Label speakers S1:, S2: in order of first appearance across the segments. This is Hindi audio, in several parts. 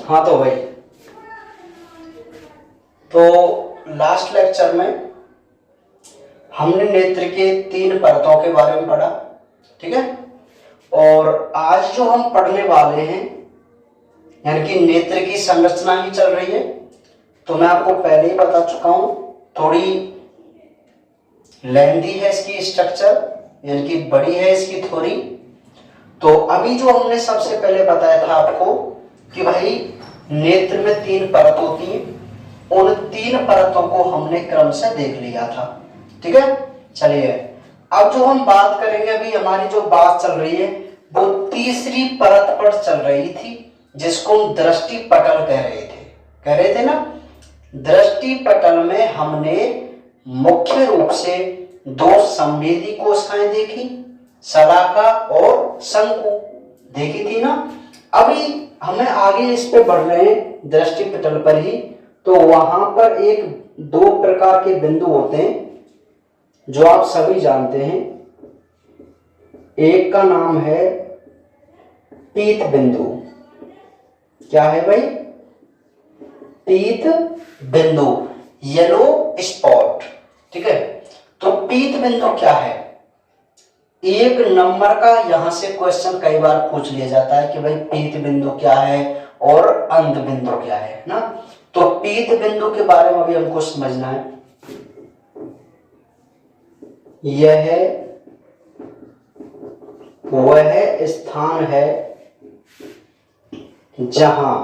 S1: हाँ तो भाई, तो लास्ट लेक्चर में हमने नेत्र के 3 परतों के बारे में पढ़ा, ठीक है। और आज जो हम पढ़ने वाले हैं यानी कि नेत्र की संरचना ही चल रही है, तो मैं आपको पहले ही बता चुका हूं, थोड़ी लेंथी है इसकी स्ट्रक्चर, यानी कि बड़ी है इसकी थोड़ी। तो अभी जो हमने सबसे पहले बताया था आपको कि भाई नेत्र में 3 परत होती हैं, उन 3 परतों को हमने क्रम से देख लिया था, ठीक है। चलिए अब जो हम बात करेंगे, अभी हमारी जो बात चल रही है वो तीसरी परत पर चल रही थी, जिसको हम दृष्टि पटल कह रहे थे ना। दृष्टि पटल में हमने मुख्य रूप से 2 संवेदी कोशिकाएं देखी, शलाका और शंकु देखी थी ना। अभी हमें आगे इस पे बढ़ रहे हैं दृष्टि पटल पर ही, तो वहां पर 2 प्रकार के बिंदु होते हैं जो आप सभी जानते हैं। एक का नाम है पीत बिंदु। क्या है भाई? पीत बिंदु, येलो स्पॉट, ठीक है। तो पीत बिंदु क्या है? 1 नंबर का यहां से क्वेश्चन कई बार पूछ लिया जाता है कि भाई पीत बिंदु क्या है और अंध बिंदु क्या है ना। तो पीत बिंदु के बारे में अभी हमको समझना है। यह वह स्थान है जहां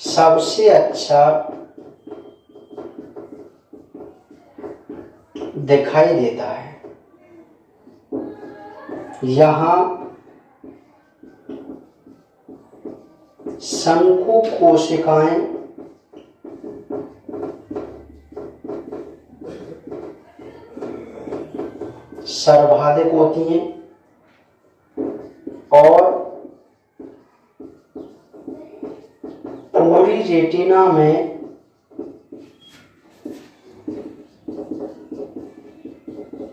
S1: सबसे अच्छा दिखाई देता है। यहां शंकु कोशिकाएं सर्वाधिक होती हैं और पूरी रेटिना में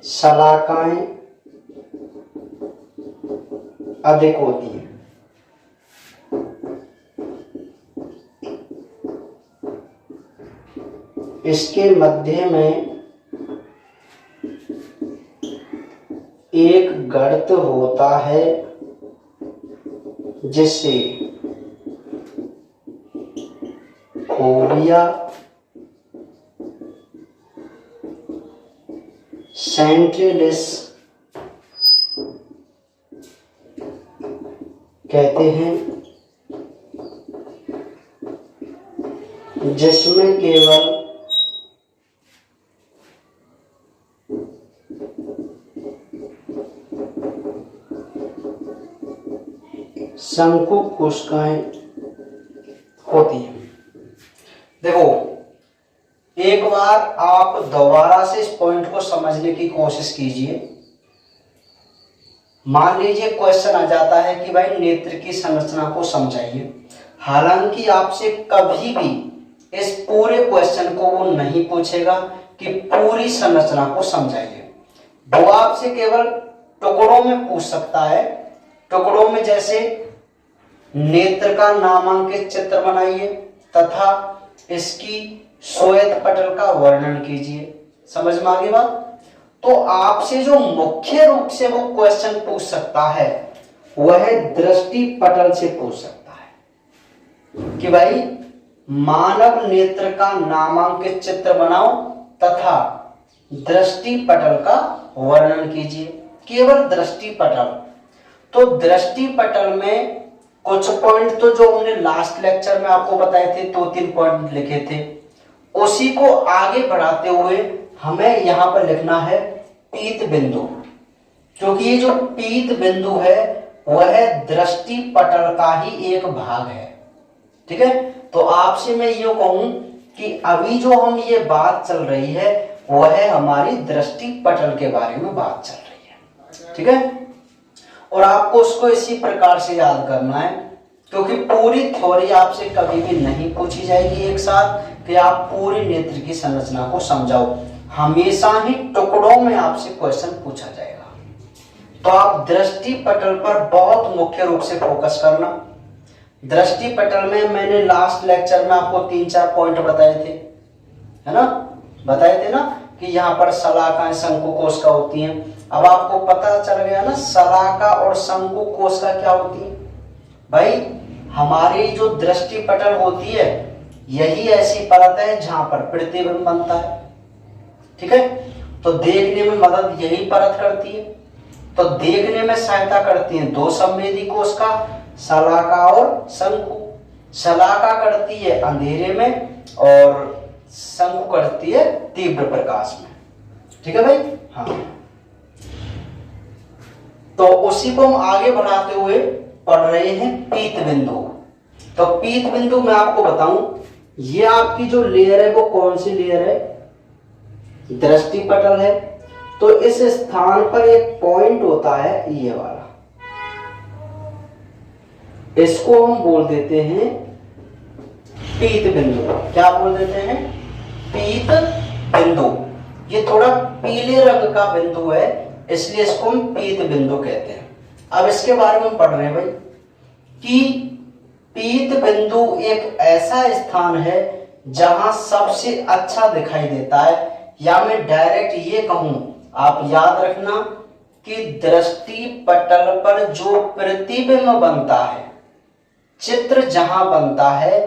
S1: शलाकाएं अधिक होती हैं। इसके मध्य में एक गर्त होता है जिसे फोविया सेंट्रलिस कहते हैं, जिसमें केवल शंकु कोशिकाएं होती हैं। देखो एक बार आप दोबारा से इस पॉइंट को समझने की कोशिश कीजिए। मान लीजिए क्वेश्चन आ जाता है कि भाई नेत्र की संरचना को समझाइए। हालांकि आपसे कभी भी इस पूरे क्वेश्चन को वो नहीं पूछेगा कि पूरी संरचना को समझाइए। वो आपसे केवल टुकड़ों में पूछ सकता है। टुकड़ों में जैसे नेत्र का नामांकित चित्र बनाइए तथा इसकी श्वेत पटल का वर्णन कीजिए। समझ में आ गई बात? तो आपसे जो मुख्य रूप से वो क्वेश्चन पूछ सकता है वह दृष्टि पटल से पूछ सकता है कि भाई मानव नेत्र का नामांकित चित्र बनाओ तथा दृष्टि पटल का वर्णन कीजिए। केवल दृष्टि पटल। तो दृष्टि पटल में कुछ पॉइंट तो जो हमने लास्ट लेक्चर में आपको बताए थे, 2-3 पॉइंट लिखे थे, उसी को आगे बढ़ाते हुए हमें यहां पर लिखना है पीत बिंदु, क्योंकि ये जो पीत बिंदु है वह दृष्टि पटल का ही एक भाग है, ठीक है। तो आपसे मैं ये कहूं कि अभी जो हम ये बात चल रही है वह हमारी दृष्टि पटल के बारे में बात चल रही है, ठीक है। और आपको उसको इसी प्रकार से याद करना है, क्योंकि पूरी थ्योरी आपसे कभी भी नहीं पूछी जाएगी एक साथ कि आप पूरी नेत्र की संरचना को समझाओ। हमेशा ही टुकड़ों में आपसे क्वेश्चन पूछा जाएगा। तो आप दृष्टि पटल पर बहुत मुख्य रूप से फोकस करना। दृष्टि पटल में मैंने लास्ट लेक्चर में आपको 3-4 पॉइंट बताए थे, है ना, बताए थे ना कि यहाँ पर शलाकाएं शंकु कोशिका होती हैं। अब आपको पता चल गया ना शलाका और शंकु कोशिका क्या होती है। भाई हमारी जो दृष्टि पटल होती है यही ऐसी परत है जहां पर प्रतिबिंब बनता है, ठीक है। तो देखने में मदद यही परत करती है। तो देखने में सहायता करती हैं दो संवेदी कोशिका, शलाका और शंकु। शलाका करती है अंधेरे में और शंकु करती है तीव्र प्रकाश में, ठीक है भाई। हाँ, तो उसी को हम आगे बढ़ाते हुए पढ़ रहे हैं पीत बिंदु। तो पीत बिंदु मैं आपको बताऊं, ये आपकी जो लेयर है वो कौन सी लेयर है, दृष्टि पटल है। तो इस स्थान पर एक पॉइंट होता है ये वाला, इसको हम बोल देते हैं पीत बिंदु। क्या बोल देते हैं, पीत बिंदु। ये थोड़ा पीले रंग का बिंदु है इसलिए इसको हम पीत बिंदु कहते हैं। अब इसके बारे में हम पढ़ रहे हैं भाई कि पीत बिंदु एक ऐसा स्थान है जहां सबसे अच्छा दिखाई देता है, या मैं डायरेक्ट ये कहूं, आप याद रखना कि दृष्टि पटल पर जो प्रतिबिंब बनता है, चित्र जहां बनता है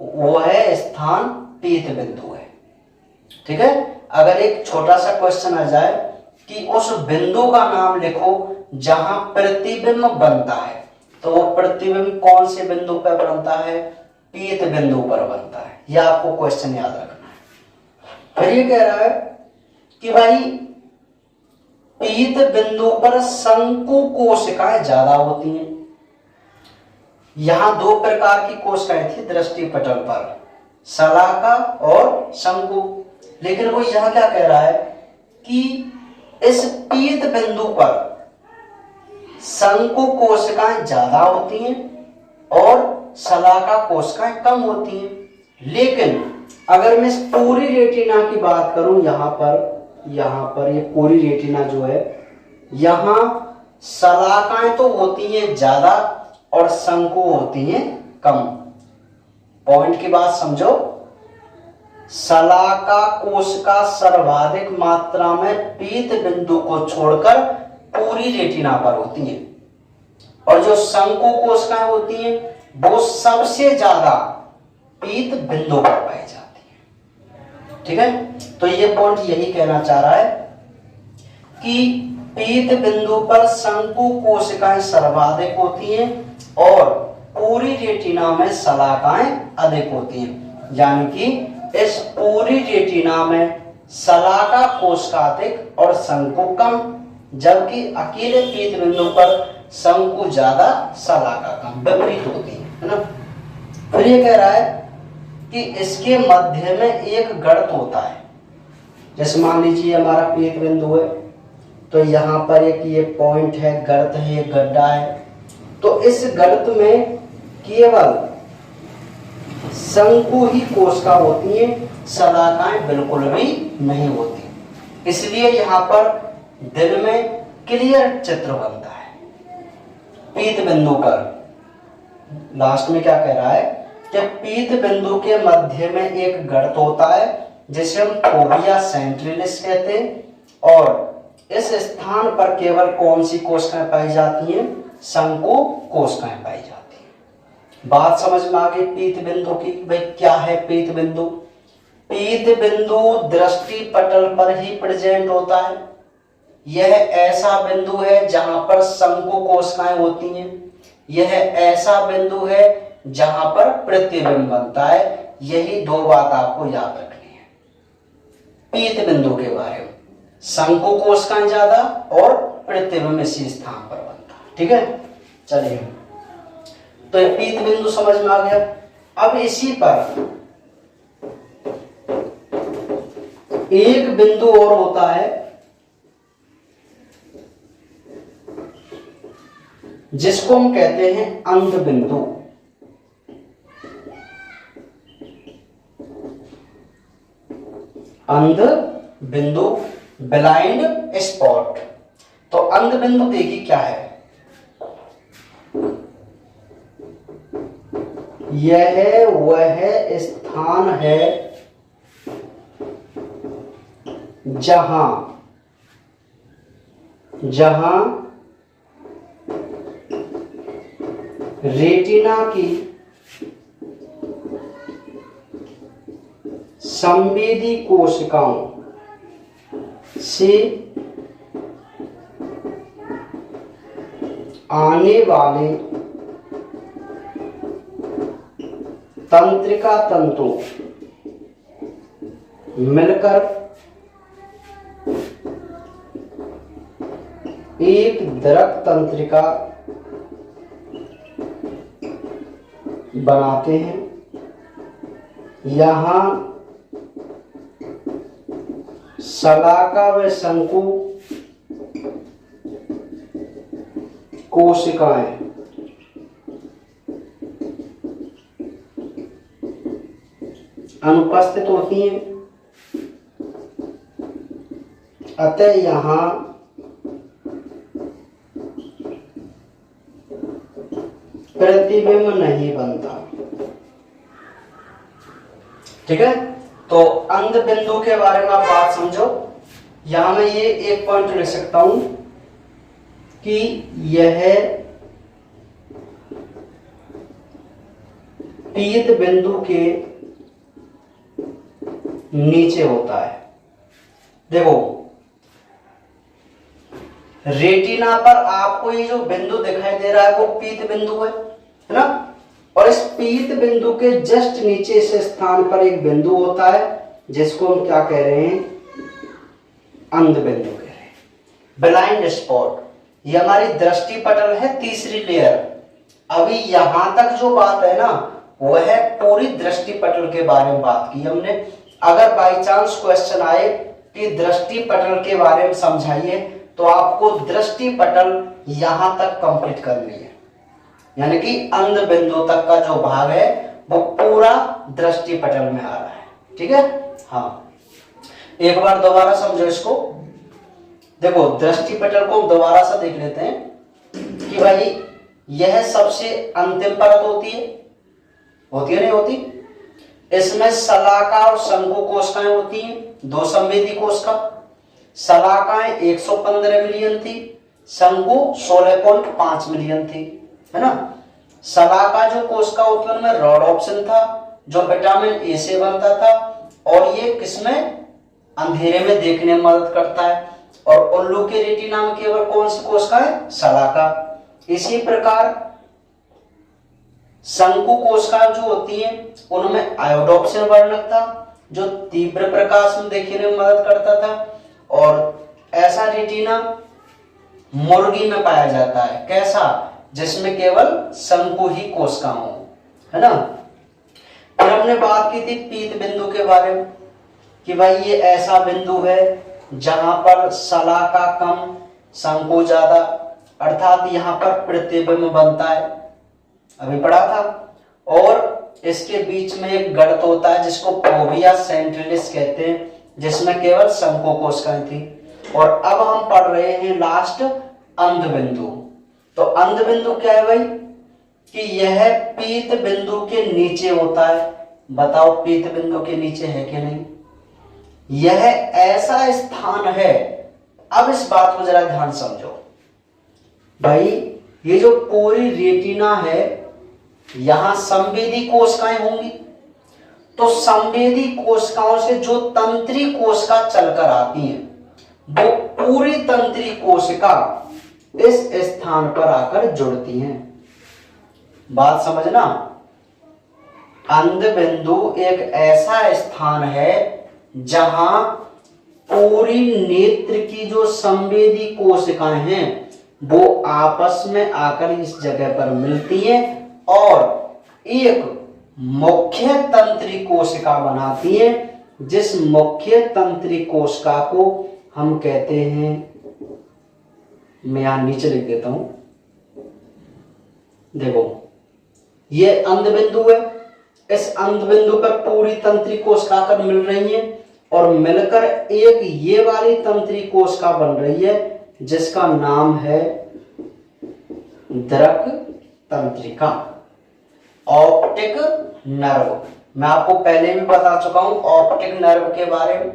S1: वो है स्थान पीत बिंदु है, ठीक है। अगर एक छोटा सा क्वेश्चन आ जाए कि उस बिंदु का नाम लिखो जहां प्रतिबिंब बनता है, तो वो प्रतिबिंब कौन से बिंदु पर बनता है, पीत बिंदु पर बनता है। यह आपको क्वेश्चन याद रखना है। फिर ये कह रहा है कि भाई पीत बिंदु पर शंकु कोशिकाएं ज्यादा होती हैं। यहां दो प्रकार की कोशिकाएं थी दृष्टि पटल पर, शलाका और शंकु। लेकिन वो यहां क्या कह रहा है कि इस पीत बिंदु पर शंकु कोशिकाएं ज्यादा होती हैं और शलाका कोशिकाएं कम होती हैं। लेकिन अगर मैं इस पूरी रेटिना की बात करूं, यहां पर ये पूरी रेटिना जो है, यहां शलाकाएं तो होती हैं ज्यादा और शंकु होती हैं कम। पॉइंट की बात समझो, शलाका कोशिका सर्वाधिक मात्रा में पीत बिंदु को छोड़कर पूरी रेटिना पर होती हैं, और जो शंकु कोशिकाएं होती हैं वो सबसे ज्यादा पीत बिंदु पर पाई जाती है, ठीक है। तो ये पॉइंट यही कहना चाह रहा है कि पीत बिंदु पर शंकु कोशिकाएं सर्वाधिक होती हैं और पूरी रेटिना में शलाकाएं अधिक होती हैं। यानी कि इस पूरी रेटिना में शलाका कोशिका अधिक और शंकु कम, जबकि अकेले पीत बिंदु पर शंकु ज्यादा शलाका कम, विपरीत होती है ना। फिर ये कह रहा है कि इसके मध्य में एक गर्त होता है। जैसे मान लीजिए हमारा पीत बिंदु है, तो यहाँ पर एक ये पॉइंट है, गर्त है, एक गड्ढा है। तो इस गर्त में केवल शंकु ही कोशिका होती है, शलाकाएं बिल्कुल भी नहीं होती। इसलिए यहाँ पर दिन में क्लियर चित्र बनता है। पीत बिंदु पर लास्ट में क्या कह रहा है कि पीत बिंदु के मध्य में एक गर्त होता है जिसे हम फोविया सेंट्रिलिस कहते हैं, और इस स्थान पर केवल कौन सी कोशिकाएं पाई जाती हैं, शंकु कोशिकाएं पाई जाती हैं। बात समझ में आ गई पीत बिंदु की। भाई क्या है पीत बिंदु? पीत बिंदु दृष्टि पटल पर ही प्रेजेंट होता है। यह ऐसा बिंदु है जहां पर शंकु कोशिकाएं होती हैं। यह ऐसा बिंदु है जहां पर प्रतिबिंब बनता है। यही दो बात आपको याद रखनी है पीत बिंदु के बारे में। शंकु कोशिकाएं ज्यादा और प्रतिबिंब इसी स्थान पर बनता है, ठीक है। चलिए, तो ये पीत बिंदु समझ में आ गया। अब इसी पर एक बिंदु और होता है जिसको हम कहते हैं अंध बिंदु। अंध बिंदु, ब्लाइंड स्पॉट। तो अंध बिंदु देखिए क्या है, यह वह स्थान है जहां रेटिना की संवेदी कोशिकाओं से आने वाले तंत्रिका तंतु मिलकर एक दरक तंत्रिका बनाते हैं। यहाँ शलाका व शंकु कोशिकाएं अनुपस्थित होती हैं, अतः यहाँ प्रतिबिंब नहीं बनता। ठीक है, तो अंध बिंदु के बारे में आप बात समझो। यहां मैं ये एक पॉइंट ले सकता हूं कि यह पीत बिंदु के नीचे होता है। देखो रेटिना पर आपको ये जो बिंदु दिखाई दे रहा है वो पीत बिंदु है ना, और इस पीत बिंदु के जस्ट नीचे इस स्थान पर एक बिंदु होता है जिसको हम क्या कह रहे हैं, अंध बिंदु कह रहे हैं, ब्लाइंड स्पॉट। ये हमारी दृष्टि पटल है, तीसरी लेयर। अभी यहां तक जो बात है ना वह पूरी दृष्टि पटल के बारे में बात की हमने। अगर बाई चांस क्वेश्चन आए कि दृष्टि पटल के बारे में समझाइए तो आपको दृष्टि पटल यहां तक कंप्लीट करनी है, यानी कि अंध बिंदु तक का जो भाग है वो पूरा दृष्टि पटल में आ रहा है। ठीक है, हाँ एक बार दोबारा समझो इसको। देखो दृष्टि पटल को दोबारा से देख लेते हैं कि भाई यह सबसे अंतिम परत होती है नहीं होती? इसमें शलाका और शंकु कोशिकाएं होती हैं, दो संवेदी कोशिका। शलाकाएं 115 मिलियन थी, शंकु 16.5 मिलियन थी, है ना। शलाका जो कोशिका होती है उनमें रोडोप्सिन था जो विटामिन ए से बनता था, और ये किसमें, अंधेरे में देखने में मदद करता है। और उल्लू के रेटिना में केवल कौन सी कोशिका है, शलाका। इसी प्रकार शंकु कोशिका जो होती हैं उनमें आयोडोप्सिन वर्णक था जो तीव्र प्रकाश में देखने में मदद करता था। और ऐसा रेटिना मुर्गी में पाया जाता है, कैसा, जिसमें केवल शंकु ही कोशिका हो, है ना। फिर हमने बात की थी पीत बिंदु के बारे में कि भाई ये ऐसा बिंदु है जहां पर शलाका कम शंकु ज्यादा, अर्थात यहाँ पर प्रतिबिंब बनता है, अभी पढ़ा था। और इसके बीच में एक गर्त होता है जिसको फोविया सेंट्रलिस कहते हैं, जिसमें केवल शंकु कोशिकाएं थी। और अब हम पढ़ रहे हैं लास्ट अंध बिंदु। तो अंध बिंदु क्या है भाई, कि यह पीत बिंदु के नीचे होता है। बताओ पीत बिंदु के नीचे है कि नहीं? यह ऐसा स्थान है, अब इस बात को जरा ध्यान समझो भाई, ये जो पूरी रेटिना है यहां संवेदी कोशिकाएं होंगी, तो संवेदी कोशिकाओं से जो तंत्री कोशिका चलकर आती हैं वो पूरी तंत्री कोशिका इस स्थान पर आकर जुड़ती हैं। बात समझना, अंध बिंदु एक ऐसा स्थान है जहां पूरी नेत्र की जो संवेदी कोशिकाएं हैं वो आपस में आकर इस जगह पर मिलती हैं और एक मुख्य तंत्री कोशिका बनाती है, जिस मुख्य तंत्री कोशिका को हम कहते हैं, मैं यहां नीचे लिख देता हूं, देखो ये अंध बिंदु है, इस अंध बिंदु पर पूरी तंत्री कोशिका आकर मिल रही है और मिलकर एक ये वाली तंत्री कोशिका बन रही है जिसका नाम है दृक तंत्रिका, ऑप्टिक नर्व। मैं आपको पहले भी बता चुका हूं ऑप्टिक नर्व के बारे में।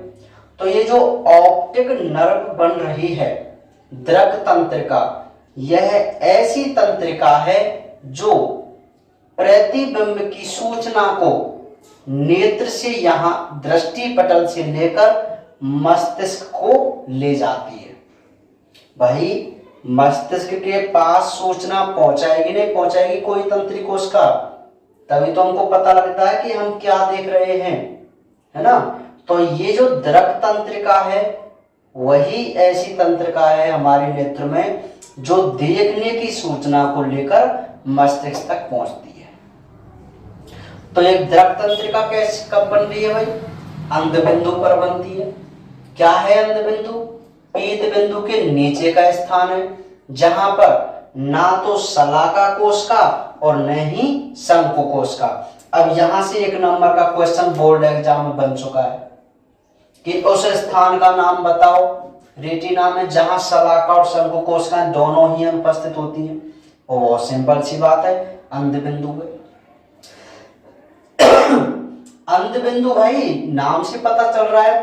S1: तो ये जो ऑप्टिक नर्व बन रही है दृक तंत्रिका, यह ऐसी तंत्रिका है जो प्रतिबिंब की सूचना को नेत्र से यहां दृष्टि पटल से लेकर मस्तिष्क को ले जाती है। भाई मस्तिष्क के पास सूचना पहुंचाएगी नहीं पहुंचाएगी कोई तंत्रिका कोशिका, तभी तो हमको पता लगता है कि हम क्या देख रहे हैं, है ना। तो ये जो दृक तंत्रिका है वही ऐसी तंत्रिका है हमारे नेत्र में जो देखने की सूचना को लेकर मस्तिष्क तक पहुंचती है। तो एक दृक तंत्रिका कैसे कब बन रही है भाई? अंध बिंदु पर बनती है। क्या है अंध बिंदु? पीत बिंदु के नीचे का स्थान है जहां पर ना तो शलाका कोशिका और न ही शंकु कोशिका। अब यहां से एक नंबर का क्वेश्चन बोर्ड एग्जाम में बन चुका है कि उस स्थान का नाम बताओ रेटिना में जहां शलाका और शंकु कोशिकाएं दोनों ही अनुपस्थित होती हैं। और बहुत सिंपल सी बात है, अंध बिंदु है। अंध बिंदु भाई नाम से पता चल रहा है,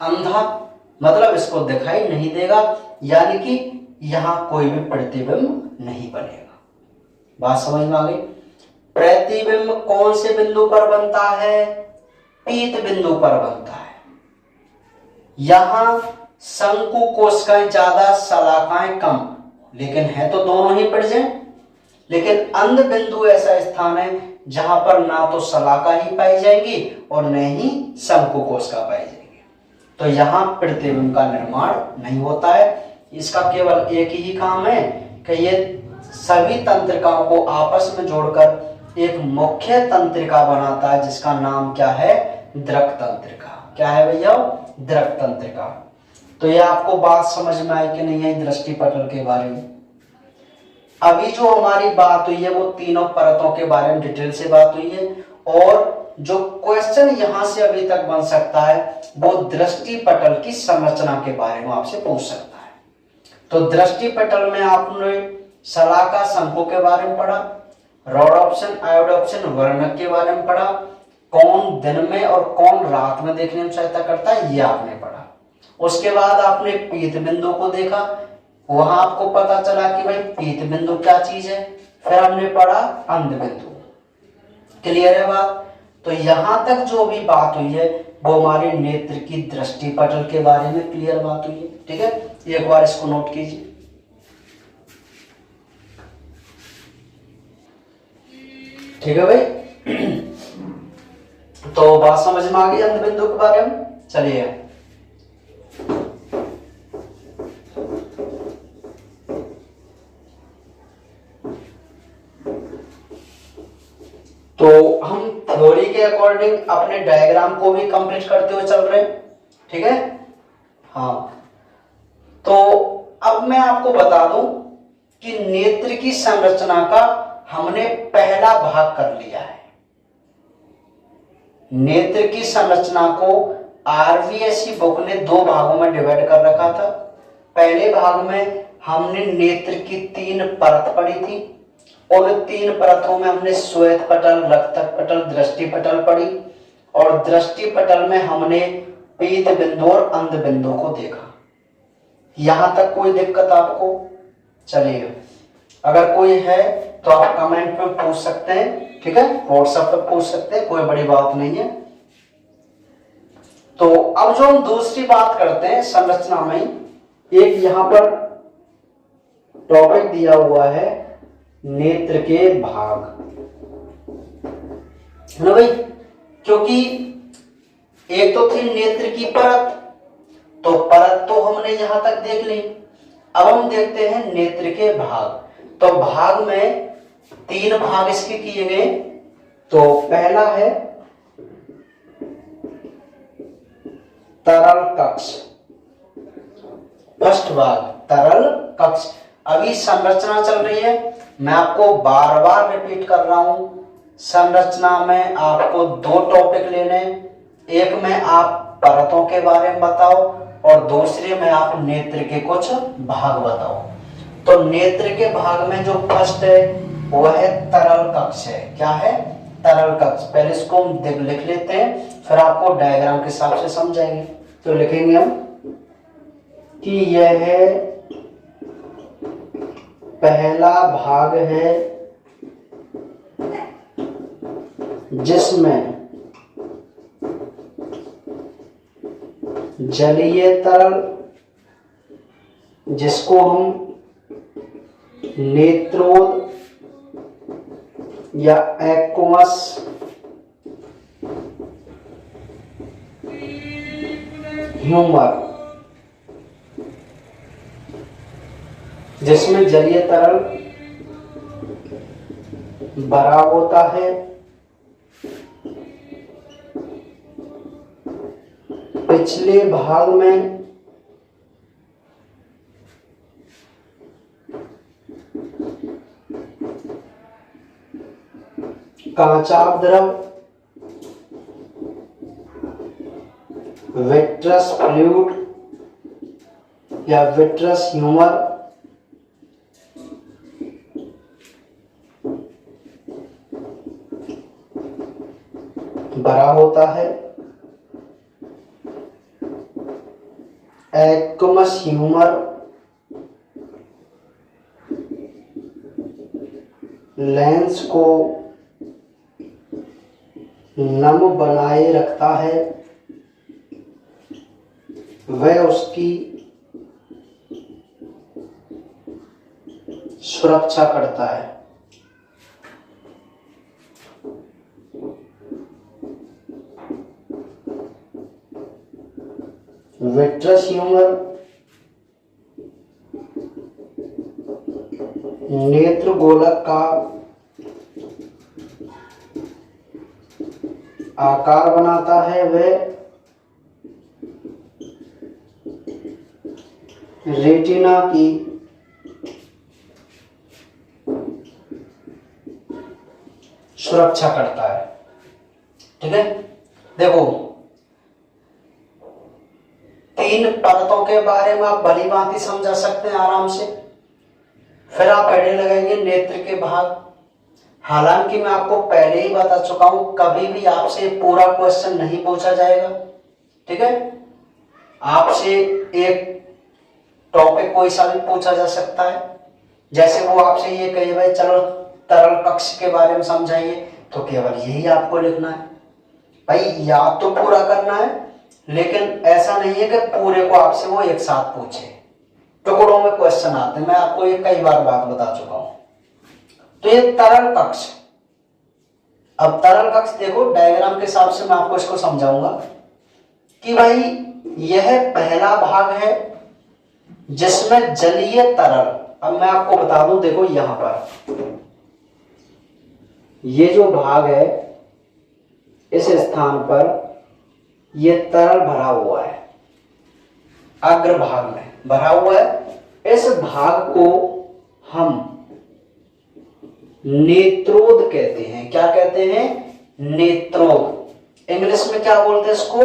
S1: अंधा मतलब इसको दिखाई नहीं देगा, यानी कि यहां कोई भी प्रतिबिंब नहीं बनेगा। बात समझ में आ गई? प्रतिबिंब कौन से बिंदु पर बनता है? पीत बिंदु पर बनता है। यहां शंकु कोशिकाएं ज्यादा शलाकाएं कम, लेकिन है तो दोनों ही प्रेजेंट। लेकिन अंध बिंदु ऐसा स्थान है जहां पर ना तो शलाका ही पाई जाएगी और न ही शंकु कोशिका पाई जाएगी। तो यहां प्रतिबिंब का निर्माण नहीं होता है। इसका केवल एक ही काम है कि ये सभी तंत्रिकाओं को आपस में जोड़कर एक मुख्य तंत्रिका बनाता है जिसका नाम क्या है? दृक तंत्रिका। क्या है भैया? दृक तंत्रिका। तो ये आपको बात समझ में आई कि नहीं है दृष्टि पटल के बारे में? अभी जो हमारी बात हुई है वो तीनों परतों के बारे में डिटेल से बात हुई है, और जो क्वेश्चन यहां से अभी तक बन सकता है वो दृष्टि पटल की संरचना के बारे में आपसे पूछ सकता है। तो दृष्टि पटल में आपने शलाका शंकु के बारे में पढ़ा, रॉडॉप्सिन आयोडॉप्सिन वर्णक के बारे में पढ़ा, कौन दिन में और कौन रात में देखने में सहायता करता है ये आपने पढ़ा। उसके बाद आपने पीत बिंदु को देखा, वहां आपको पता चला कि भाई पीत बिंदु क्या चीज है। फिर हमने पढ़ा अंध बिंदु। क्लियर है बात? तो यहां तक जो भी बात हुई है वो हमारे नेत्र की दृष्टि पटल के बारे में क्लियर बात हुई है। ठीक है, एक बार इसको नोट कीजिए। ठीक है भाई, तो बात समझ में आ गई अंध बिंदु के बारे में। चलिए तो हम थ्योरी के अकॉर्डिंग अपने डायग्राम को भी कंप्लीट करते हुए चल रहे हैं। ठीक है, हाँ। तो अब मैं आपको बता दूं कि नेत्र की संरचना का हमने पहला भाग कर लिया है। नेत्र की संरचना को आरवीएससी बुक ने दो भागों में डिवाइड कर रखा था। पहले भाग में हमने नेत्र की 3 परत पढ़ी थी। उन 3 परतों में हमने श्वेत पटल, रक्तक पटल, दृष्टि पटल पढ़ी, और दृष्टि पटल में हमने पीत बिंदु और अंध बिंदु को देखा। यहां तक कोई दिक्कत आपको? चलिए, अगर कोई है तो आप कमेंट में पूछ सकते हैं। ठीक है, व्हाट्सएप पर पूछ सकते हैं, कोई बड़ी बात नहीं है। तो अब जो हम दूसरी बात करते हैं संरचना में, एक यहां पर टॉपिक दिया हुआ है नेत्र के भाग, है ना भाई? क्योंकि एक तो थी नेत्र की परत, तो परत तो हमने यहां तक देख ली। अब हम देखते हैं नेत्र के भाग। तो भाग में 3 भाग इसके किए गए। तो पहला है तरल कक्ष, फर्स्ट भाग तरल कक्ष। अभी संरचना चल रही है, मैं आपको बार बार रिपीट कर रहा हूं। संरचना में आपको 2 टॉपिक लेने, एक में आप परतों के बारे में बताओ और दूसरे में आप नेत्र के कुछ भाग बताओ। तो नेत्र के भाग में जो फर्स्ट है वो है तरल कक्ष है। क्या है? तरल कक्ष। पहले इसको हम लिख लेते हैं, फिर आपको डायग्राम के हिसाब से समझाएंगे। तो लिखेंगे हम कि यह पहला भाग है जिसमें जलीय तरल, जिसको हम नेत्रोद या एक्वस ह्यूमर, जिसमें जलीय तरल भरा होता है, पिछले भाग में कांचाव द्रव, विट्रस फ्लूइड या विट्रस ह्यूमर भरा होता है, एक्वस ह्यूमर लेंस को नम बनाए रखता है, वह उसकी सुरक्षा करता है। विट्रस ह्यूमर नेत्र गोलक का आकार बनाता है, वह रेटिना की सुरक्षा करता है। ठीक है, देखो तीन परतों के बारे में आप भली भांति समझा सकते हैं आराम से। फिर आप हेडिंग लगाएंगे नेत्र के भाग। हालांकि मैं आपको पहले ही बता चुका हूं, कभी भी आपसे पूरा क्वेश्चन नहीं पूछा जाएगा। ठीक है, आपसे एक टॉपिक कोई सा भी पूछा जा सकता है। जैसे वो आपसे ये कहे भाई चलो तरल कक्ष के बारे में समझाइए, तो केवल यही आपको लिखना है। भाई याद तो पूरा करना है, लेकिन ऐसा नहीं है कि पूरे को आपसे वो एक साथ पूछे। टुकड़ों में क्वेश्चन आते हैं, मैं आपको ये कई बार बात बता चुका हूं। तो ये तरल कक्ष। अब तरल कक्ष देखो डायग्राम के हिसाब से मैं आपको इसको समझाऊंगा कि भाई यह पहला भाग है जिसमें जलीय तरल। अब मैं आपको बता दूं, देखो यहां पर ये जो भाग है, इस स्थान पर ये तरल भरा हुआ है, अग्रभाग में भरा हुआ है। इस भाग को हम नेत्रोद कहते हैं। क्या कहते हैं? नेत्रोद। इंग्लिश में क्या बोलते हैं इसको?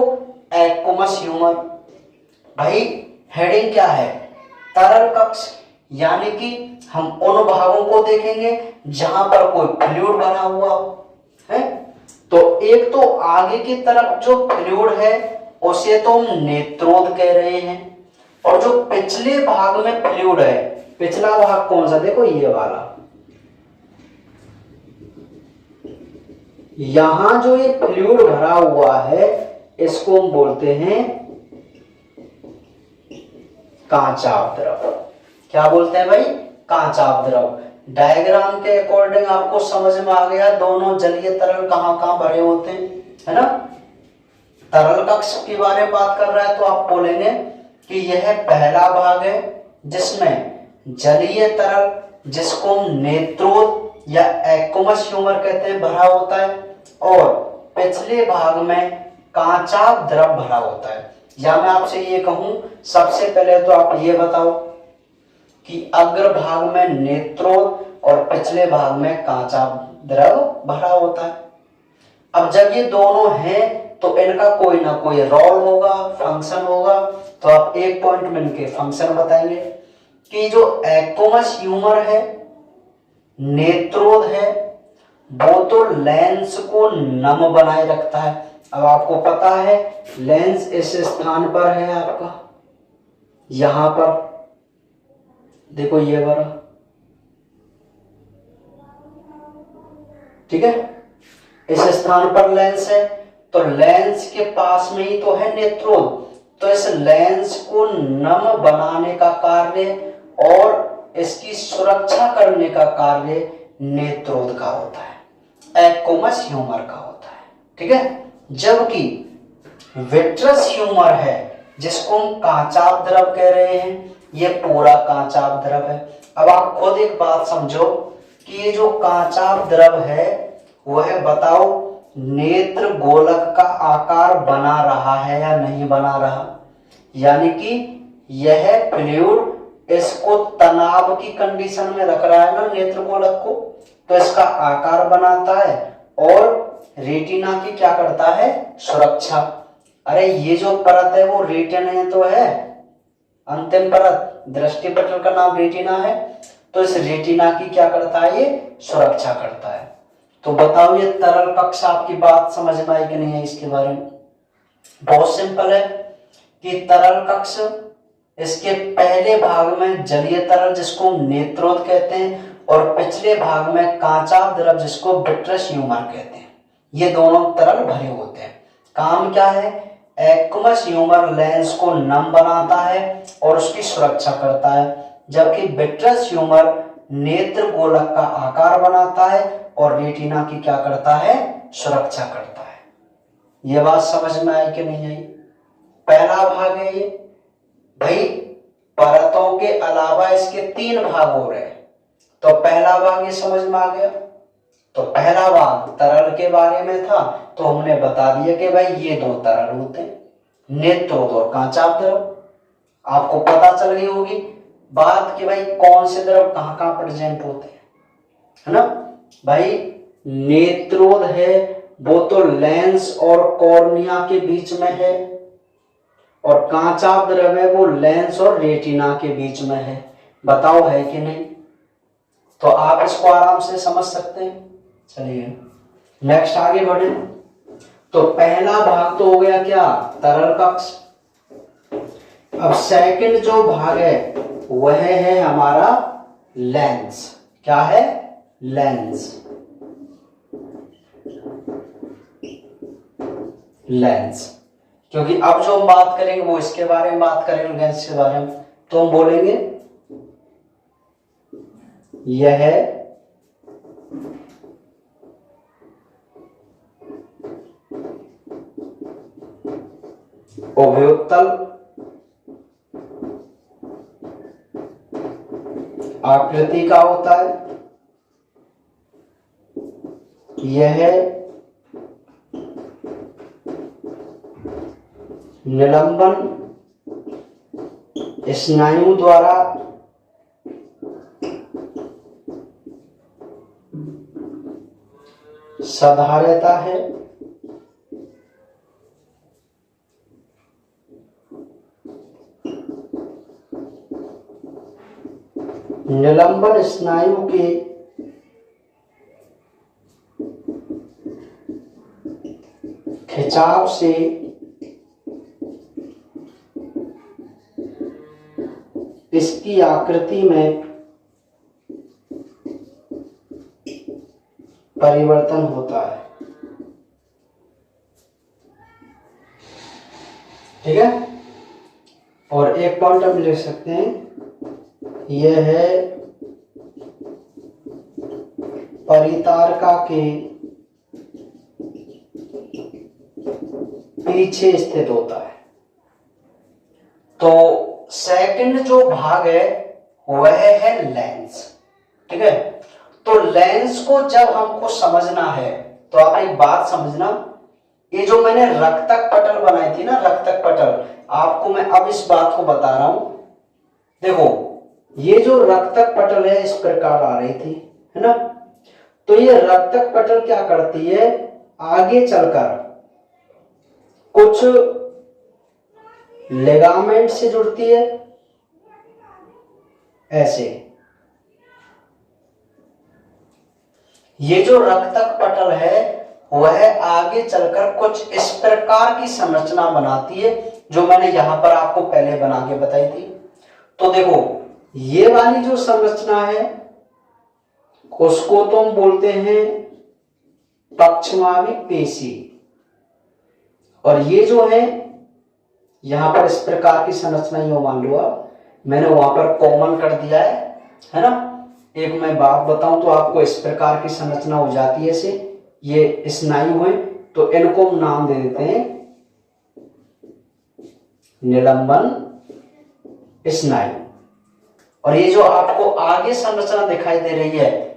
S1: Aqueous humour. भाई हेडिंग क्या है? तरल कक्ष। यानी कि हम उन भागों को देखेंगे जहां पर कोई फ्लूइड भरा हुआ है। तो एक तो आगे की तरफ जो फ्लूइड है उसे तो हम नेत्रोद कह रहे हैं, और जो पिछले भाग में फ्लूइड है, पिछला भाग कौन सा? देखो ये वाला, यहां जो ये फ्लूइड भरा हुआ है इसको हम बोलते हैं कांचाव द्रव। क्या बोलते हैं भाई? कांचाव द्रव। डायग्राम के अकॉर्डिंग आपको समझ में आ गया दोनों जलीय तरल कहां कहां भरे होते हैं, है ना। तरल कक्ष के बारे में बात कर रहा है तो आप बोलेंगे कि यह पहला भाग है जिसमें जलीय तरल, जिसको हम नेत्रोद या एक्वस ह्यूमर कहते हैं, भरा होता है, और पिछले भाग में कांचाव द्रव भरा होता है। या मैं आपसे ये कहूं, सबसे पहले तो आप ये बताओ कि अग्र भाग में नेत्रोद और पिछले भाग में कांचाव द्रव भरा होता है। अब जब ये दोनों हैं तो इनका कोई ना कोई रोल होगा, फंक्शन होगा। तो आप एक पॉइंट में इनके फंक्शन बताएंगे कि जो एक्वस ह्यूमर है, नेत्रोद है, वो तो लेंस को नम बनाए रखता है। अब आपको पता है लेंस इस स्थान पर है आपका, यहां पर देखो ये वाला, ठीक है, इस स्थान पर लेंस है। तो लेंस के पास में ही तो है नेत्रोद। तो इस लेंस को नम बनाने का कार्य और इसकी सुरक्षा करने का कार्य नेत्रोद का होता है, एक्वस ह्यूमर का होता है, ठीक है। जबकि विट्रस ह्यूमर है, जिसको हम कांचाप द्रव कह रहे हैं, ये पूरा कांचाप द्रव है। अब आप खुद एक बात समझो कि ये जो कांचाप द्रव है वह बताओ नेत्र गोलक का आकार बना रहा है या नहीं बना रहा। यानी कि यह फ्लूइड इसको तनाव की कंडीशन में रख रहा है ना नेत्र गोलक को, तो इसका आकार बनाता है और रेटिना की क्या करता है, सुरक्षा। अरे ये जो परत है वो रेटिना तो है, अंतिम परत दृष्टि पटल का नाम रेटिना है। तो इस रेटिना की क्या करता है, ये सुरक्षा करता है। तो बताओ ये तरल कक्ष आपकी बात समझ में आई कि नहीं है इसके बारे में। बहुत सिंपल है कि तरल कक्ष, इसके पहले भाग में जलीय तरल जिसको नेत्रोद कहते हैं और पिछले भाग में कांचाप द्रव जिसको विट्रस ह्यूमर कहते हैं, ये दोनों तरल भरे होते हैं। काम क्या है, एक्वस ह्यूमर लेंस को नम बनाता है और उसकी सुरक्षा करता है, जबकि विट्रस ह्यूमर नेत्र गोलक का आकार बनाता है और रेटिना की क्या करता है, सुरक्षा करता है। ये बात समझ में आई कि नहीं आई। पहला भाग है ये भाई, परतों के अलावा इसके 3 भाग हो रहे हैं। तो पहला भाग ये समझ में आ गया। तो पहला भाग तरल के बारे में था, तो हमने बता दिया कि भाई ये 2 तरल होते हैं, नेत्रोद और कांचाप द्रव। आपको पता चल गई होगी बात कि भाई कौन से द्रव कहां कहां प्रेजेंट होते हैं, है ना भाई। नेत्रोद है वो तो लेंस और कॉर्निया के बीच में है, और कांचाप द्रव है वो लेंस और रेटिना के बीच में है। बताओ है कि नहीं। तो आप इसको आराम से समझ सकते हैं। चलिए नेक्स्ट आगे बढ़े। तो पहला भाग तो हो गया क्या, तरल कक्ष। अब सेकंड जो भाग है वह है हमारा लेंस। क्या है, लेंस। लेंस, क्योंकि अब जो हम बात करेंगे वो इसके बारे में बात करेंगे, लेंस के बारे में। तो हम बोलेंगे यह उभयोत्तल आकृति का होता है, यह निलंबन स्नायु द्वारा सधा रहता है। निलंबन स्नायु के खिंचाव से इसकी आकृति में परिवर्तन होता है। ठीक है। और एक पॉइंट हम लिख सकते हैं, यह है परितारका के पीछे स्थित होता है। तो सेकंड जो भाग है वह है लेंस। ठीक है। तो लेंस को जब हमको समझना है तो आप एक बात समझना, ये जो मैंने रक्तक पटल बनाई थी ना, रक्तक पटल, आपको मैं अब इस बात को बता रहा हूं। देखो ये जो रक्तक पटल है इस प्रकार आ रही थी, है ना। तो ये रक्तक पटल क्या करती है, आगे चलकर कुछ लिगामेंट से जुड़ती है ऐसे। ये जो रक्तक पटल है वह आगे चलकर कुछ इस प्रकार की संरचना बनाती है जो मैंने यहां पर आपको पहले बना के बताई थी। तो देखो ये वाली जो संरचना है उसको तो हम बोलते हैं पक्षमावी पेशी, और ये जो है यहां पर इस प्रकार की संरचना यो मान लो आप, मैंने वहां पर कॉमन कर दिया है ना। एक मैं बात बताऊं तो आपको इस प्रकार की संरचना हो जाती है ऐसे, ये स्नायु है तो इनको हम नाम दे देते हैं निलंबन स्नायु। और ये जो आपको आगे संरचना दिखाई दे रही है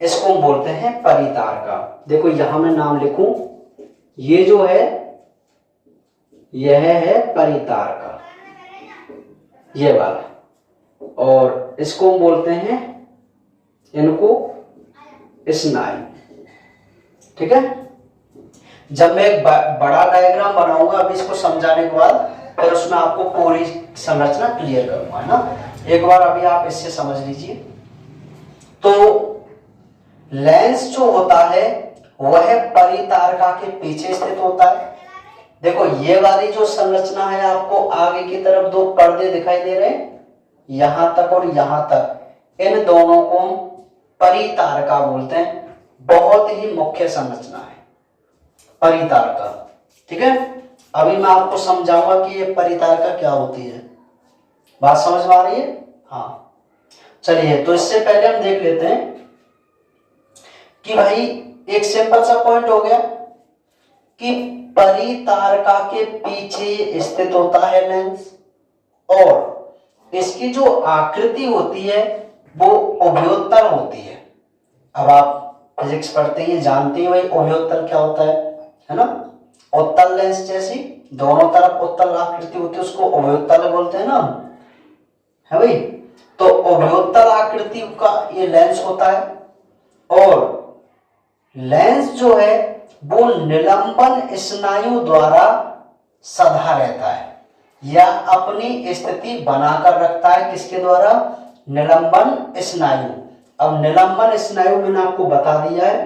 S1: इसको हम बोलते हैं परितारका। देखो यहां मैं नाम लिखूं, ये जो है यह है परितारका, ये वाला, और इसको हम बोलते हैं इनको स्नायु। ठीक है, जब मैं एक बड़ा डायग्राम बनाऊंगा अभी इसको समझाने के बाद, फिर उसमें आपको पूरी संरचना क्लियर करूंगा, है ना। एक बार अभी आप इससे समझ लीजिए। तो लेंस जो होता है वह परितारका के पीछे स्थित होता है। देखो ये वाली जो संरचना है आपको आगे की तरफ दो पर्दे दिखाई दे रहे हैं, यहां तक और यहां तक, इन दोनों को परितारका बोलते हैं। बहुत ही मुख्य संरचना है परितारका। ठीक है, अभी मैं आपको समझाऊंगा कि ये परितारका क्या होती है। बात समझ में आ रही है? हाँ, चलिए तो इससे पहले हम देख लेते हैं कि भाई एक सिंपल सा पॉइंट हो गया कि परितारका के पीछे स्थित होता है लेंस, और इसकी जो आकृति होती है वो उभयोत्तल होती है। अब आप फिजिक्स पढ़ते हैं जानते हैं भाई उभयोत्तल क्या होता है ना। उत्तल लेंस जैसी दोनों तरफ उत्तल आकृति होती है उसको उभयोत्तल बोलते हैं ना, है भाई। तो उभयोत्तल आकृति का ये लेंस होता है, और लेंस जो है वो निलंबन स्नायु द्वारा सधा रहता है या अपनी स्थिति बनाकर रखता है। किसके द्वारा? निलंबन स्नायु। अब निलंबन स्नायु मैंने आपको बता दिया है।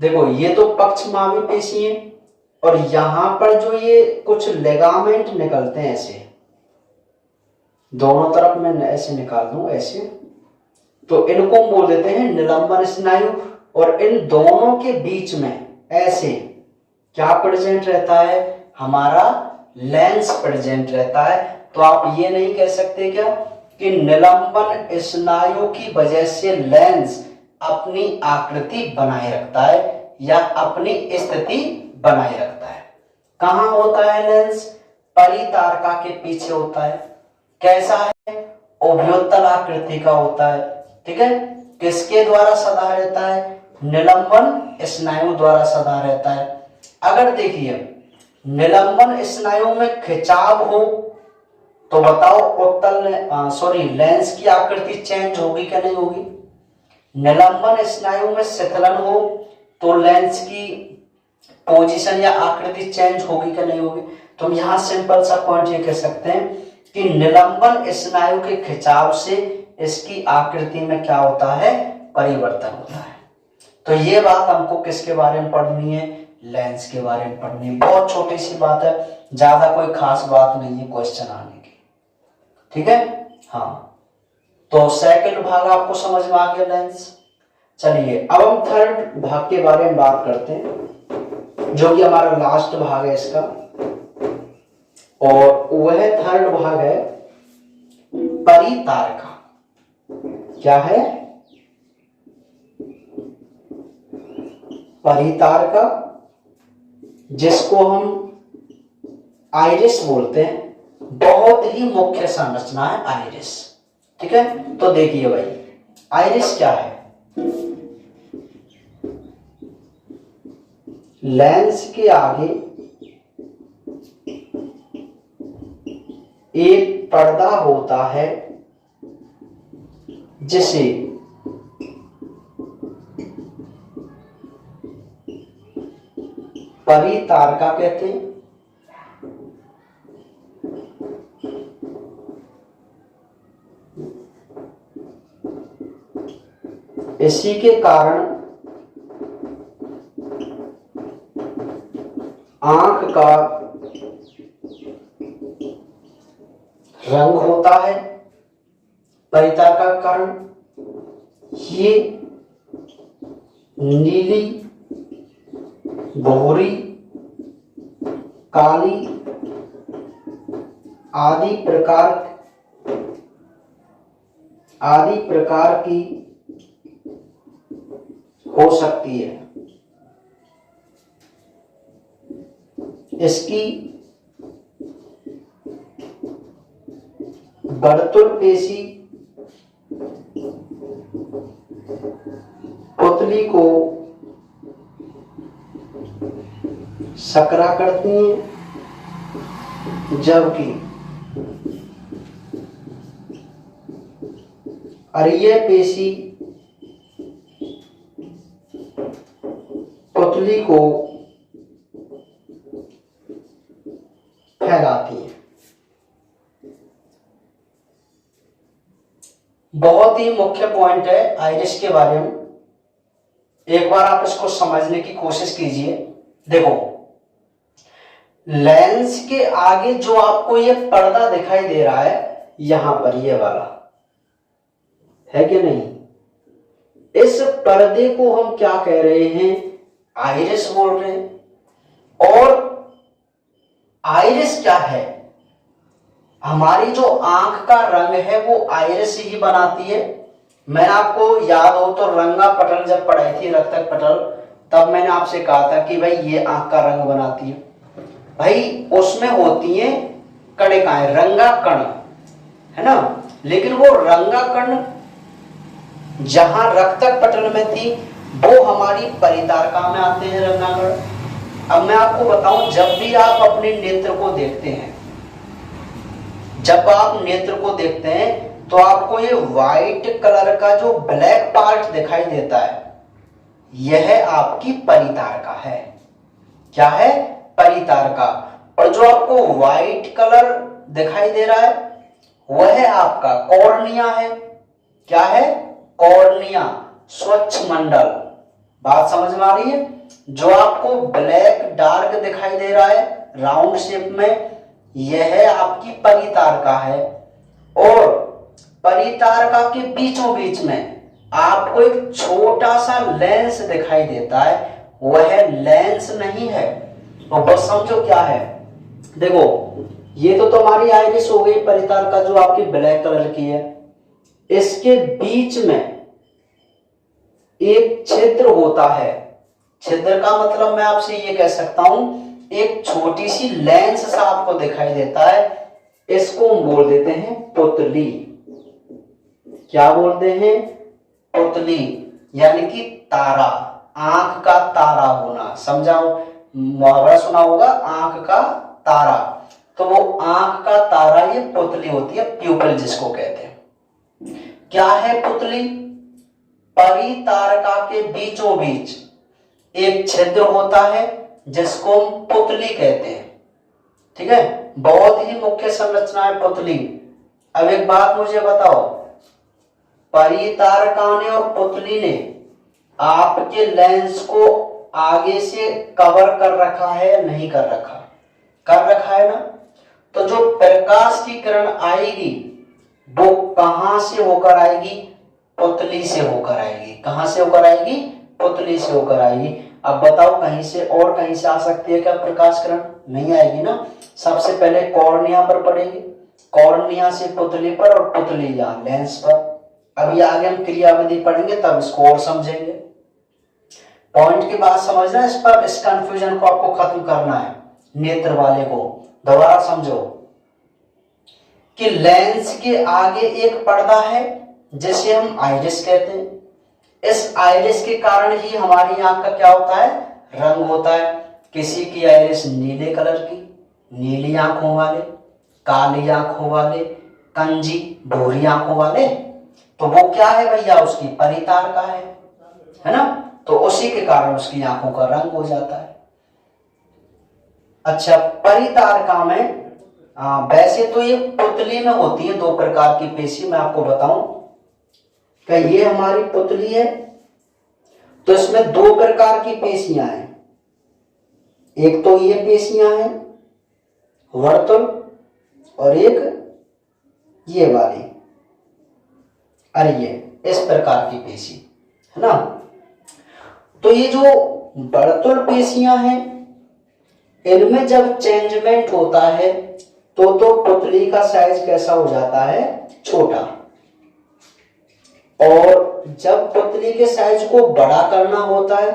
S1: देखो ये तो पक्षमावी पेशी है, और यहां पर जो ये कुछ लिगामेंट निकलते हैं ऐसे, दोनों तरफ मैं ऐसे निकाल दूं ऐसे, तो इनको हम बोल देते हैं निलंबन स्नायु। और इन दोनों के बीच में ऐसे क्या प्रेजेंट रहता है? हमारा लेंस प्रेजेंट रहता है। तो आप ये नहीं कह सकते क्या कि निलंबन स्नायु की वजह से लेंस अपनी आकृति बनाए रखता है या अपनी स्थिति बनाए रखता है। कहां होता है लेंस? परितारका के पीछे होता है। कैसा है? उभयोत्तल आकृति का होता है। ठीक है, किसके द्वारा सधा रहता है? निलंबन स्नायु द्वारा सधा रहता है। अगर देखिए निलंबन स्नायु में खिंचाव हो तो बताओ लेंस की आकृति चेंज होगी क्या नहीं होगी? निलंबन स्नायु में शिथिलन हो तो लेंस की पोजीशन या आकृति चेंज होगी क्या नहीं होगी? तो हम यहाँ सिंपल सा पॉइंट ये कह सकते हैं कि निलंबन स्नायु के खिंचाव से इसकी आकृति में क्या होता है? परिवर्तन होता है। तो ये बात हमको किसके बारे में पढ़नी है? लेंस के बारे में पढ़नी है। बहुत छोटी सी बात है, ज्यादा कोई खास बात नहीं है क्वेश्चन आने की। ठीक है, हाँ। तो सेकंड भाग आपको समझ में आ गया लेंस। चलिए अब हम थर्ड भाग के बारे में बात करते हैं, जो कि हमारा लास्ट भाग है इसका, और वह थर्ड भाग है परितारका। क्या है? परितारका, जिसको हम आइरिस बोलते हैं। बहुत ही मुख्य संरचना है आइरिस। ठीक है, तो देखिए भाई आइरिस क्या है? लेंस के आगे एक पर्दा होता है जिसे परितारका कहते हैं। इसी के कारण आंख का रंग होता है परितारका का कारण। ये नीली, भूरी, काली आदि प्रकार की हो सकती है। इसकी वर्तुल पेशी पुतली को सकरा करती हैं, जबकि अरीय पेशी पुतली को फैलाती है। बहुत ही मुख्य पॉइंट है आइरिस के बारे में, एक बार आप इसको समझने की कोशिश कीजिए। देखो, लेंस के आगे जो आपको ये पर्दा दिखाई दे रहा है, यहां पर ये वाला है कि नहीं, इस पर्दे को हम क्या कह रहे हैं? आइरिस बोल रहे हैं। और आइरिस क्या है? हमारी जो आंख का रंग है वो आइरिस ही बनाती है। मैंने आपको याद हो तो रंगा पटल जब पढ़ाई थी, रक्तक पटल, तब मैंने आपसे कहा था कि भाई ये आंख का रंग बनाती है। भाई उसमें होती है कणिकाएं, रंगा कण, है ना। लेकिन वो रंगा कण जहां रक्तक पटल में थी वो हमारी परितारका में आते हैं रंगाकण। अब मैं आपको बताऊं, जब भी आप अपने नेत्र को देखते हैं, जब आप नेत्र को देखते हैं तो आपको ये व्हाइट कलर का जो ब्लैक पार्ट दिखाई देता है, यह आपकी परितारका है। क्या है? परितारका। और जो आपको व्हाइट कलर दिखाई दे रहा है वह आपका कॉर्निया है। क्या है? कॉर्निया, स्वच्छ मंडल। बात समझ में आ रही है? जो आपको ब्लैक डार्क दिखाई दे रहा है राउंड शेप में, यह आपकी परितारका है। और परितारका के बीचों बीच में आपको एक छोटा सा लेंस दिखाई देता है, वह लेंस नहीं है। तो बस समझो क्या है। देखो, ये तो तुम्हारी आइरिस हो गई परितारका जो आपकी ब्लैक कलर की है। इसके बीच में एक छिद्र होता है। छिद्र का मतलब मैं आपसे ये कह सकता हूं, एक छोटी सी लेंस सा आपको दिखाई देता है। इसको हम बोल देते हैं पुतली। क्या बोलते हैं? पुतली, यानी कि तारा, आंख का तारा होना। समझाओ, मुहावरा सुना होगा, आंख का तारा। तो वो आंख का तारा ये पुतली होती है, प्यूपल जिसको कहते हैं। क्या है पुतली? परितारका के बीचों बीच एक छिद्र होता है जिसको हम पुतली कहते हैं। ठीक है, बहुत ही मुख्य संरचना है पुतली। अब एक बात मुझे बताओ, परितारका ने और पुतली ने आपके लेंस को आगे से कवर कर रखा है या नहीं कर रखा? कर रखा है ना। तो जो प्रकाश की किरण आएगी वो कहां से होकर आएगी? पुतली से होकर आएगी। कहां से होकर आएगी? पुतली से होकर आएगी। अब बताओ, कहीं से और कहीं से आ सकती है क्या प्रकाश किरण? नहीं आएगी ना। सबसे पहले कॉर्निया पर पड़ेगी, कॉर्निया से पुतली पर, और पुतली यहां लेंस पर। अभी आगे हम क्रियाविधि पढ़ेंगे तब इसको और समझेंगे। पॉइंट की बात समझना, इस पर इस कंफ्यूजन को आपको खत्म करना है। नेत्र वाले को दोबारा समझो कि लेंस के आगे एक पर्दा है जिसे हम आइरिस कहते हैं। इस आइरिस के कारण ही हमारी आंख का क्या होता है? रंग होता है। किसी की आइरिस नीले कलर की, नीली आंखों वाले, काली आंखों वाले, कंजी भूरी आंखों वाले, तो वो क्या है भैया? उसकी परितारका है ना। तो उसी के कारण उसकी आंखों का रंग हो जाता है। अच्छा, परितारका में वैसे तो ये पुतली में होती है दो प्रकार की पेशी। मैं आपको बताऊं कि ये हमारी पुतली है, तो इसमें दो प्रकार की पेशियां हैं। एक तो ये पेशियां हैं वर्तुल, और एक ये वाली, अरे ये इस प्रकार की पेशी है ना। तो ये जो वर्तुल पेशियां हैं, इनमें जब चेंजमेंट होता है तो पुतली का साइज कैसा हो जाता है, छोटा। और जब पुतली के साइज को बड़ा करना होता है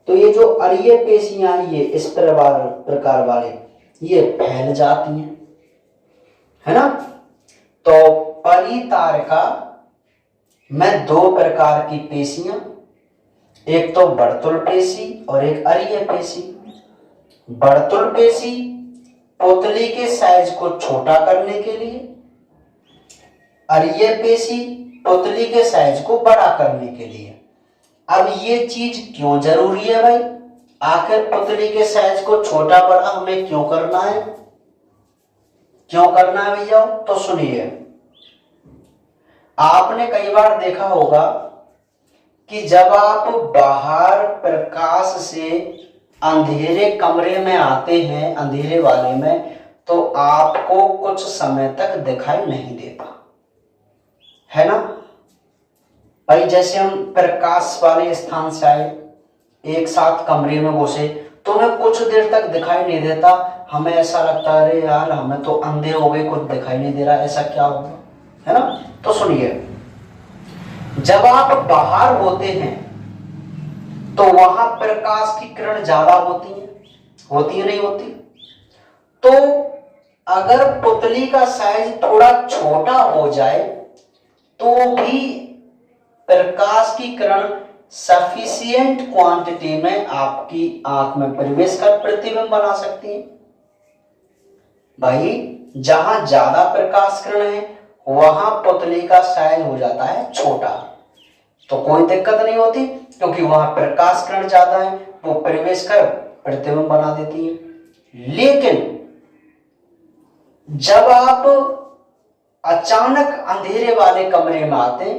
S1: तो ये जो अरीय पेशियां, ये इस प्रकार वाले, ये फैल जाती हैं, है ना। तो परितारका में दो प्रकार की पेशियां, एक तो वर्तुल पेशी और एक अरीय पेशी। वर्तुल पेशी पुतली के साइज को छोटा करने के लिए, अरीय पेशी पुतली के साइज को बड़ा करने के लिए। अब ये चीज क्यों जरूरी है भाई? आखिर पुतली के साइज को छोटा बड़ा हमें क्यों करना है, क्यों करना है भैया? तो सुनिए, आपने कई बार देखा होगा कि जब आप बाहर प्रकाश से अंधेरे कमरे में आते हैं, अंधेरे वाले में, तो आपको कुछ समय तक दिखाई नहीं देता, है ना भाई। जैसे हम प्रकाश वाले स्थान से आए, एक साथ कमरे में घुसे, तो हमें कुछ देर तक दिखाई नहीं देता, हमें ऐसा लगता है अरे यार हमें तो अंधे हो गए, कुछ दिखाई नहीं दे रहा, ऐसा क्या होगा, है ना। तो सुनिए, जब आप बाहर होते हैं तो वहां प्रकाश की किरण ज्यादा होती है नहीं होती? तो अगर पुतली का साइज थोड़ा छोटा हो जाए तो भी प्रकाश की किरण सफिशिएंट क्वांटिटी में आपकी आंख में प्रवेश कर प्रतिबिंब बना सकती है। भाई जहां ज्यादा प्रकाश किरण है वहां पुतली का साइज हो जाता है छोटा, तो कोई दिक्कत नहीं होती, क्योंकि वहां प्रकाश किरण ज्यादा है, वो प्रवेश कर प्रतिबिंब बना देती है। लेकिन जब आप अचानक अंधेरे वाले कमरे में आते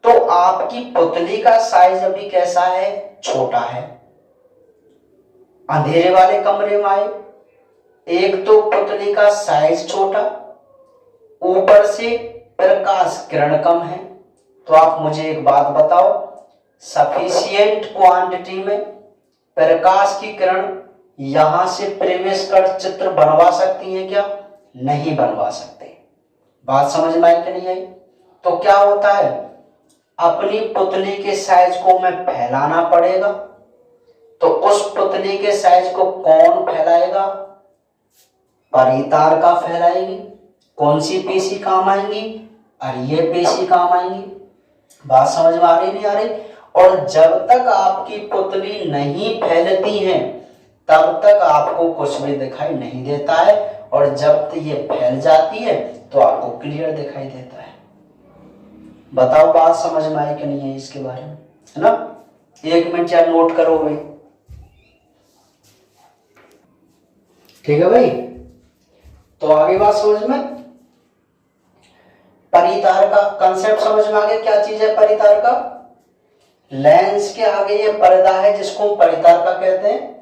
S1: तो आपकी पुतली का साइज अभी कैसा है, छोटा है। अंधेरे वाले कमरे में आए, एक तो पुतली का साइज छोटा, ऊपर से प्रकाश किरण कम है। तो आप मुझे एक बात बताओ, सफिशिएंट क्वांटिटी में प्रकाश की किरण यहां से प्रवेश कर चित्र बनवा सकती है क्या? नहीं बनवा सकते। बात समझ में आई कि नहीं आई? तो क्या होता है, अपनी पुतली के साइज को हमें फैलाना पड़ेगा। तो उस पुतली के साइज को कौन फैलाएगा? परितारका फैलाएगी। कौन सी पेशी काम आएंगी? अरीय पेशी काम आएंगी। बात समझ में आ रही नहीं आ रही? और जब तक आपकी पुतली नहीं फैलती है तब तक आपको कुछ भी दिखाई नहीं देता है, और जब ये फैल जाती है तो आपको क्लियर दिखाई देता है। बताओ बात समझ में आई कि नहीं है इसके बारे में, है ना। 1 मिनट या नोट करो भाई, ठीक है भाई। तो आगे बात समझ में, परितारका कंसेप्ट समझ में आ गया, क्या चीज है परितारका? लेंस के आगे ये पर्दा है जिसको हम परितारका कहते हैं।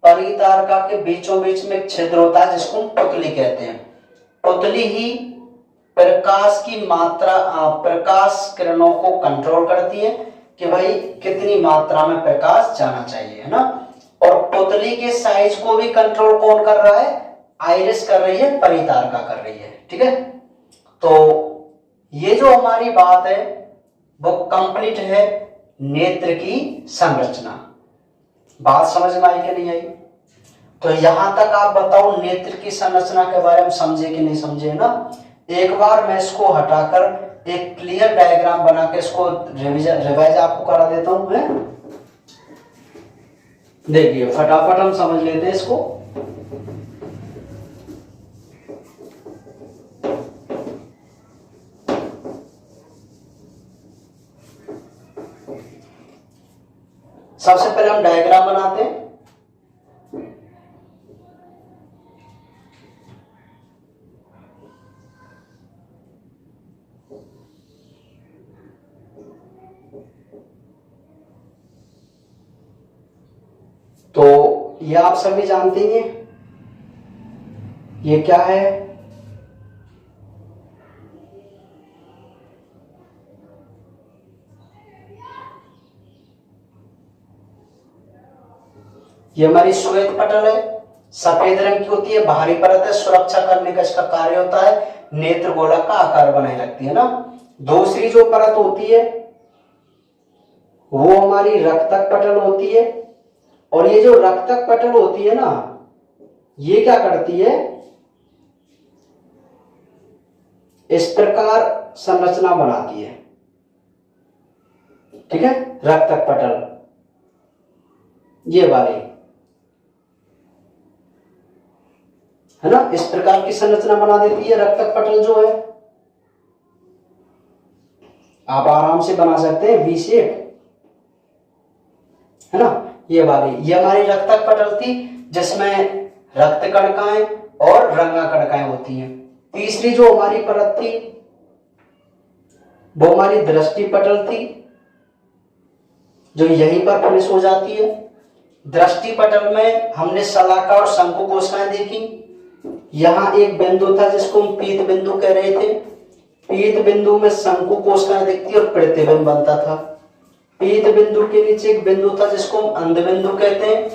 S1: परितारका के बीचों बीच में एक छिद्र होता है जिसको हम पुतली कहते हैं। पुतली ही प्रकाश की मात्रा, प्रकाश किरणों को कंट्रोल करती है कि भाई कितनी मात्रा में प्रकाश जाना चाहिए, है ना। और पुतली के साइज को भी कंट्रोल कौन कर रहा है? आइरिस कर रही है, परितारका कर रही है, ठीक है। तो ये जो हमारी बात है वो कंप्लीट है नेत्र की संरचना। बात समझ में आई कि नहीं आई? तो यहां तक आप बताओ नेत्र की संरचना के बारे में समझे कि नहीं समझे ना। एक बार मैं इसको हटाकर एक क्लियर डायग्राम बना के इसको रिवाइज आपको करा देता हूं मैं। देखिए फटाफट हम समझ लेते हैं इसको। सबसे पहले हम डायग्राम बनाते हैं। तो ये आप सभी जानते हैं ये क्या है? ये हमारी श्वेत पटल है, सफेद रंग की होती है, बाहरी परत है, सुरक्षा करने का इसका कार्य होता है, नेत्र गोलक का आकार बनाए रखती है ना। दूसरी जो परत होती है वो हमारी रक्तक पटल होती है, और ये जो रक्तक पटल होती है ना, ये क्या करती है, इस प्रकार संरचना बनाती है, ठीक है। रक्तक पटल ये वाली है ना, इस प्रकार की संरचना बना देती है रक्तक पटल जो है। आप आराम से बना सकते हैं वी शेप, है ना। ये वाली ये हमारी रक्तक पटल थी जिसमें रक्त कणिकाएं और रंगा कणिकाएं होती हैं। तीसरी जो हमारी परत थी वो हमारी दृष्टि पटल थी, जो यहीं पर फिनिश हो जाती है। दृष्टि पटल में हमने शलाका और शंकु कोशिकाएं देखी। यहाँ एक बिंदु था जिसको हम पीत बिंदु कह रहे थे। पीत बिंदु में शंकु कोशिकाएं दिखती और प्रतिबिंब बनता था। पीत बिंदु के नीचे एक बिंदु था जिसको हम अंध बिंदु कहते हैं।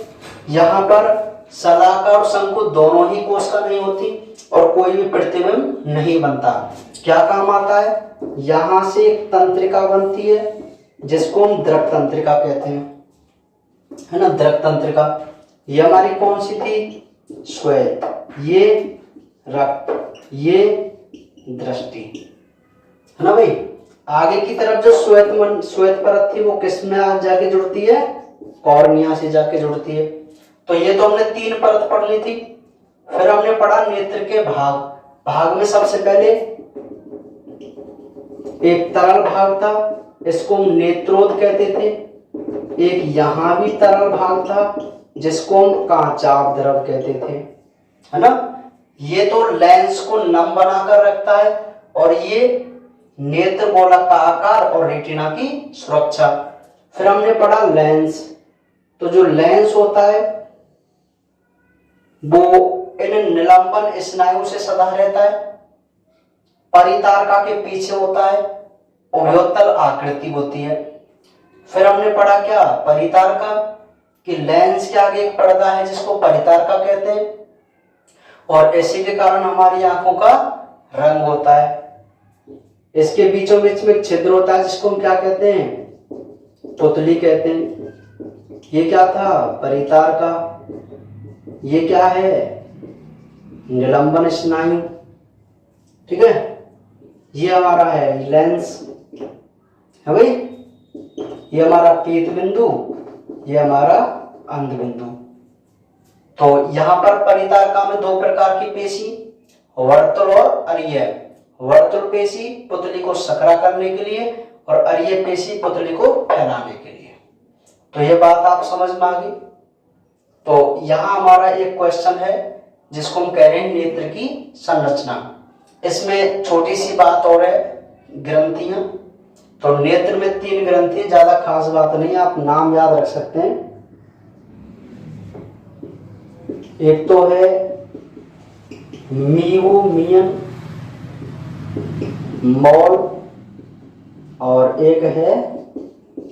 S1: यहाँ पर शलाका और शंकु दोनों ही कोशिका नहीं होती और कोई भी प्रतिबिंब नहीं बनता। क्या काम आता है? यहाँ से एक तंत्रिका बनती है जिसको हम द्रक तंत्रिका कहते हैं, है ना, द्रक तंत्रिका। ये हमारी कौन सी थी? श्वेत, ये रक्त, ये दृष्टि, है ना भाई। आगे की तरफ जो श्वेत परत थी वो किस में जाके जुड़ती है? कॉर्निया से जाके जुड़ती है। तो ये तो हमने 3 परत पढ़ ली थी। फिर हमने पढ़ा नेत्र के भाग में सबसे पहले एक तरल भाग था, इसको हम नेत्रोद कहते थे। एक यहाँ भी तरल भाग था जिसको हम कांचाभ द्रव कहते थे, है ना। ये तो लेंस को नम बनाकर रखता है और ये नेत्र गोलक का आकार और रेटिना की सुरक्षा। फिर हमने पढ़ा लेंस। तो जो लेंस होता है वो इन निलंबन स्नायु से सदा रहता है, परितारका के पीछे होता है, उभयोत्तल आकृति होती है। फिर हमने पढ़ा क्या? परितारका, कि लेंस के आगे एक पर्दा है जिसको परितारका कहते हैं, और इसी के कारण हमारी आंखों का रंग होता है। इसके बीचों बीच में छिद्र होता है जिसको हम क्या कहते हैं? पुतली कहते हैं। ये क्या था? परितारका। ये क्या है? निलंबन स्नायु, ठीक है। ये हमारा है लेंस, है भाई। ये हमारा पीत बिंदु, ये हमारा अंध बिंदु। तो यहाँ पर परितारका में 2 प्रकार की पेशी, वर्तुल और अरीय। वर्तुल पेशी पुतली को सकरा करने के लिए और अरीय पेशी पुतली को फैलाने के लिए। तो ये बात आप समझ में आ गई। तो यहाँ हमारा एक क्वेश्चन है जिसको हम कह रहे हैं नेत्र की संरचना। इसमें छोटी सी बात और है, ग्रंथियां। तो नेत्र में 3 ग्रंथि, ज्यादा खास बात नहीं, आप नाम याद रख सकते हैं। एक तो है मीवोमियन मॉल और एक है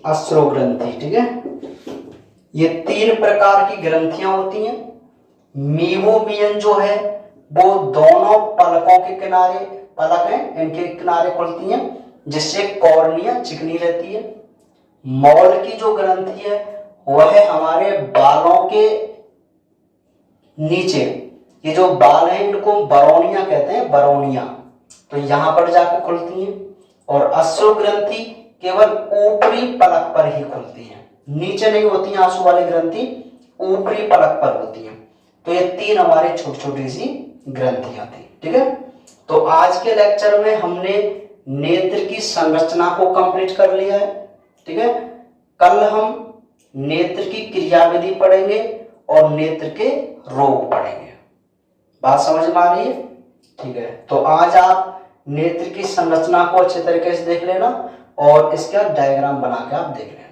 S1: अश्रुग्रंथि, ठीक है। ये 3 प्रकार की ग्रंथियां होती हैं। मीवोमियन जो है वो दोनों पलकों के किनारे, पलक हैं इनके किनारे खुलती हैं जिससे कॉर्निया चिकनी रहती है। मॉल की जो ग्रंथि है वह हमारे बालों के नीचे, ये जो बाल हैं इनको बरौनिया कहते हैं, बरौनिया। तो यहां पर जाकर खुलती हैं। और अश्रु ग्रंथि केवल ऊपरी पलक पर ही खुलती है, नीचे नहीं होती। आंसू वाली ग्रंथि ऊपरी पलक पर होती है। तो ये 3 हमारी छोटी छोटी सी ग्रंथियां थी, ठीक है। तो आज के लेक्चर में हमने नेत्र की संरचना को कंप्लीट कर लिया है, ठीक है। कल हम नेत्र की क्रियाविधि पढ़ेंगे और नेत्र के रोग पढ़ेंगे। बात समझ में आ रही है? ठीक है। तो आज आप नेत्र की संरचना को अच्छे तरीके से देख लेना और इसका डायग्राम बना के आप देख लेना।